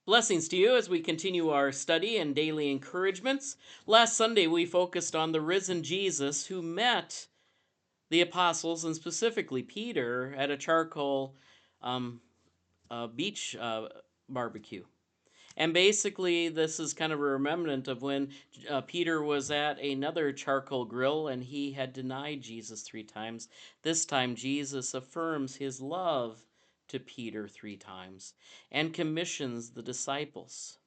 Blessings to you as we continue our study and daily encouragements. Last Sunday, we focused on the risen Jesus who met the apostles and specifically Peter at a charcoal um, beach barbecue. And basically, this is kind of a remnant of when Peter was at another charcoal grill and he had denied Jesus 3 times. This time, Jesus affirms his love to Peter 3 times and commissions the disciples.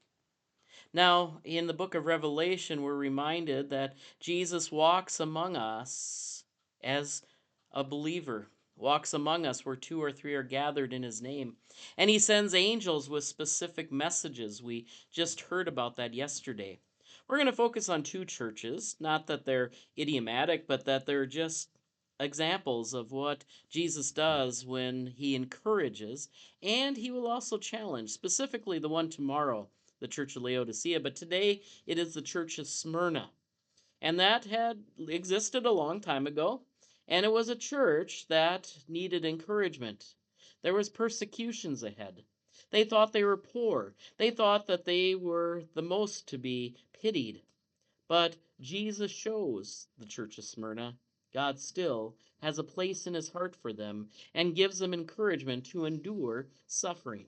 Now, in the book of Revelation, we're reminded that Jesus walks among us as a believer, walks among us where two or three are gathered in his name. And he sends angels with specific messages. We just heard about that yesterday. We're going to focus on two churches, not that they're idiomatic, but that they're just examples of what Jesus does when he encourages, and he will also challenge, specifically the one tomorrow, the church of Laodicea, but today it is the church of Smyrna. And that had existed a long time ago, and it was a church that needed encouragement. There was persecutions ahead. They thought they were poor. They thought that they were the most to be pitied. But Jesus shows the church of Smyrna God still has a place in his heart for them and gives them encouragement to endure suffering.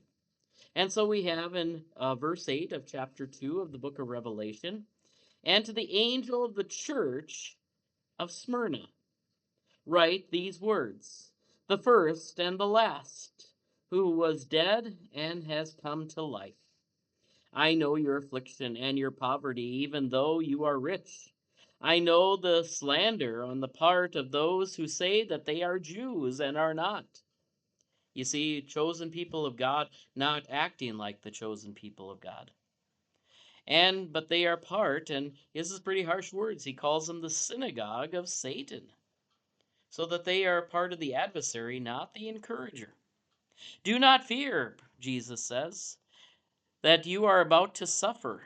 And so we have in verse 8 of chapter 2 of the book of Revelation, and to the angel of the church of Smyrna, write these words: the first and the last, who was dead and has come to life. I know your affliction and your poverty, even though you are rich. I know the slander on the part of those who say that they are Jews and are not. You see, chosen people of God not acting like the chosen people of God. But they are part, and this is pretty harsh words. He calls them the synagogue of Satan, so that they are part of the adversary, not the encourager. Do not fear, Jesus says, that you are about to suffer.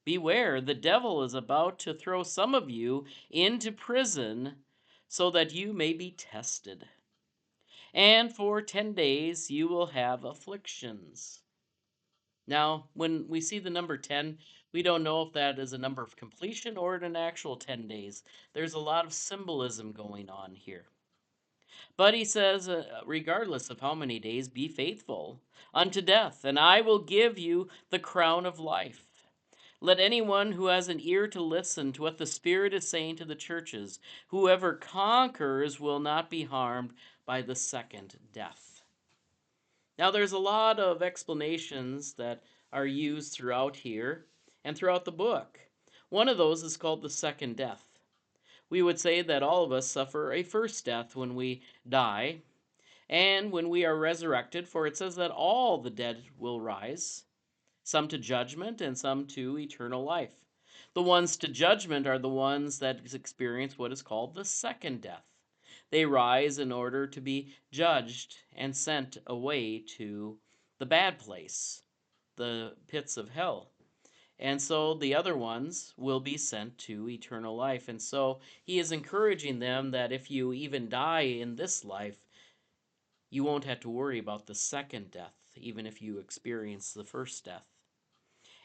Beware, the devil is about to throw some of you into prison so that you may be tested. And for 10 days you will have afflictions. Now, when we see the number 10, we don't know if that is a number of completion or an actual 10 days. There's a lot of symbolism going on here. But he says, regardless of how many days, be faithful unto death, and I will give you the crown of life. Let anyone who has an ear to listen to what the Spirit is saying to the churches. Whoever conquers will not be harmed by the second death. Now, there's a lot of explanations that are used throughout here and throughout the book. One of those is called the second death. We would say that all of us suffer a first death when we die and when we are resurrected, for it says that all the dead will rise, some to judgment and some to eternal life. The ones to judgment are the ones that experience what is called the second death. They rise in order to be judged and sent away to the bad place, the pits of hell. And so the other ones will be sent to eternal life. And so he is encouraging them that if you even die in this life, you won't have to worry about the second death, even if you experience the first death.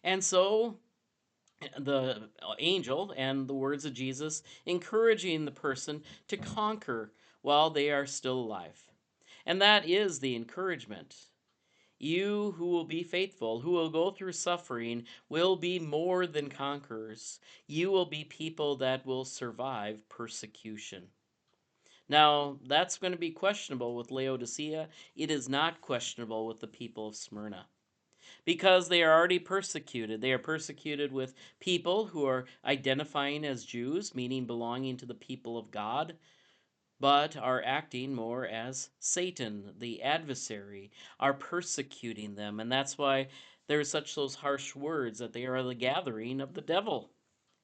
And so the angel and the words of Jesus encouraging the person to conquer while they are still alive. And that is the encouragement. You who will be faithful, who will go through suffering, will be more than conquerors. You will be people that will survive persecution. Now, that's going to be questionable with Laodicea. It is not questionable with the people of Smyrna because they are already persecuted. They are persecuted with people who are identifying as Jews, meaning belonging to the people of God, but are acting more as Satan, the adversary, are persecuting them. And that's why there's such those harsh words that they are the gathering of the devil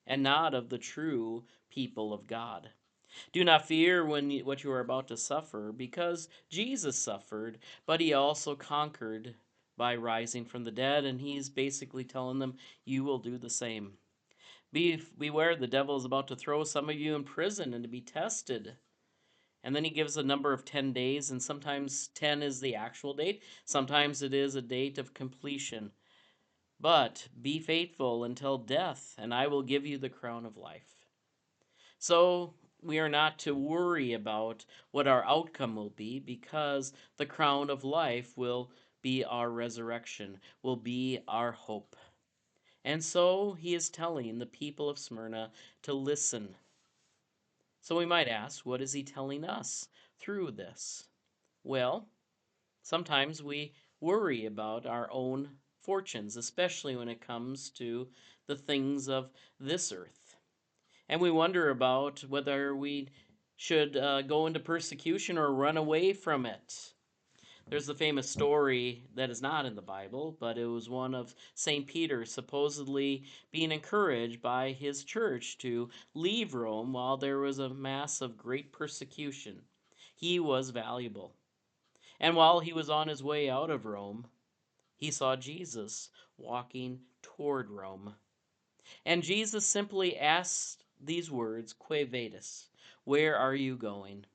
and not of the true people of God. Do not fear what you are about to suffer, because Jesus suffered, but he also conquered by rising from the dead, and he's basically telling them, you will do the same. Beware, the devil is about to throw some of you in prison and to be tested. And then he gives a number of 10 days, and sometimes 10 is the actual date, sometimes it is a date of completion. But be faithful until death, and I will give you the crown of life. So we are not to worry about what our outcome will be, because the crown of life will be our resurrection, will be our hope. And so he is telling the people of Smyrna to listen. So we might ask, what is he telling us through this? Well, sometimes we worry about our own fortunes, especially when it comes to the things of this earth. And we wonder about whether we should go into persecution or run away from it. There's the famous story that is not in the Bible, but it was one of St. Peter supposedly being encouraged by his church to leave Rome while there was a mass of great persecution. He was valuable. And while he was on his way out of Rome, he saw Jesus walking toward Rome. And Jesus simply asked these words, Que vadis? Where are you going?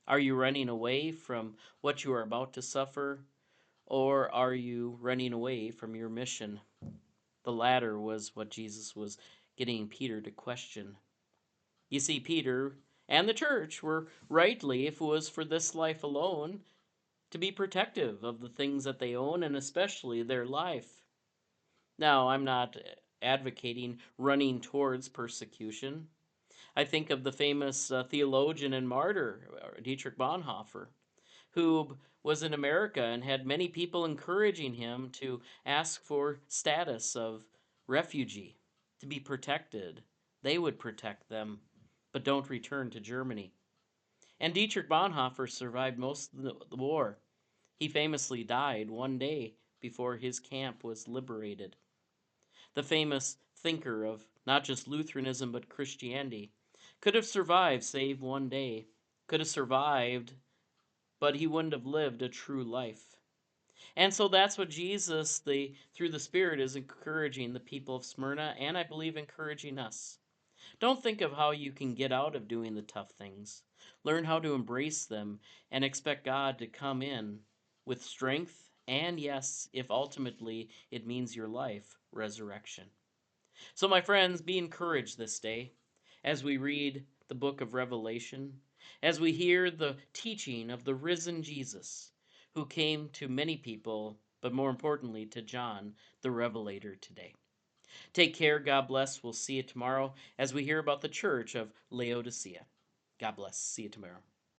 Are you running away from what you are about to suffer? Or are you running away from your mission? The latter was what Jesus was getting Peter to question. You see, Peter and the church were rightly, if it was for this life alone, to be protective of the things that they own and especially their life. Now, I'm not advocating running towards persecution. I think of the famous theologian and martyr, Dietrich Bonhoeffer, who was in America and had many people encouraging him to ask for status of refugee, to be protected. They would protect them, but don't return to Germany. And Dietrich Bonhoeffer survived most of the war. He famously died one day before his camp was liberated. The famous thinker of not just Lutheranism but Christianity could have survived save one day, could have survived, but he wouldn't have lived a true life. And so that's what Jesus, through the Spirit, is encouraging the people of Smyrna, and I believe encouraging us. Don't think of how you can get out of doing the tough things. Learn how to embrace them and expect God to come in with strength and, yes, if ultimately it means your life, resurrection. So, my friends, be encouraged this day as we read the book of Revelation, as we hear the teaching of the risen Jesus, who came to many people, but more importantly to John, the Revelator, today. Take care. God bless. We'll see you tomorrow as we hear about the church of Laodicea. God bless. See you tomorrow.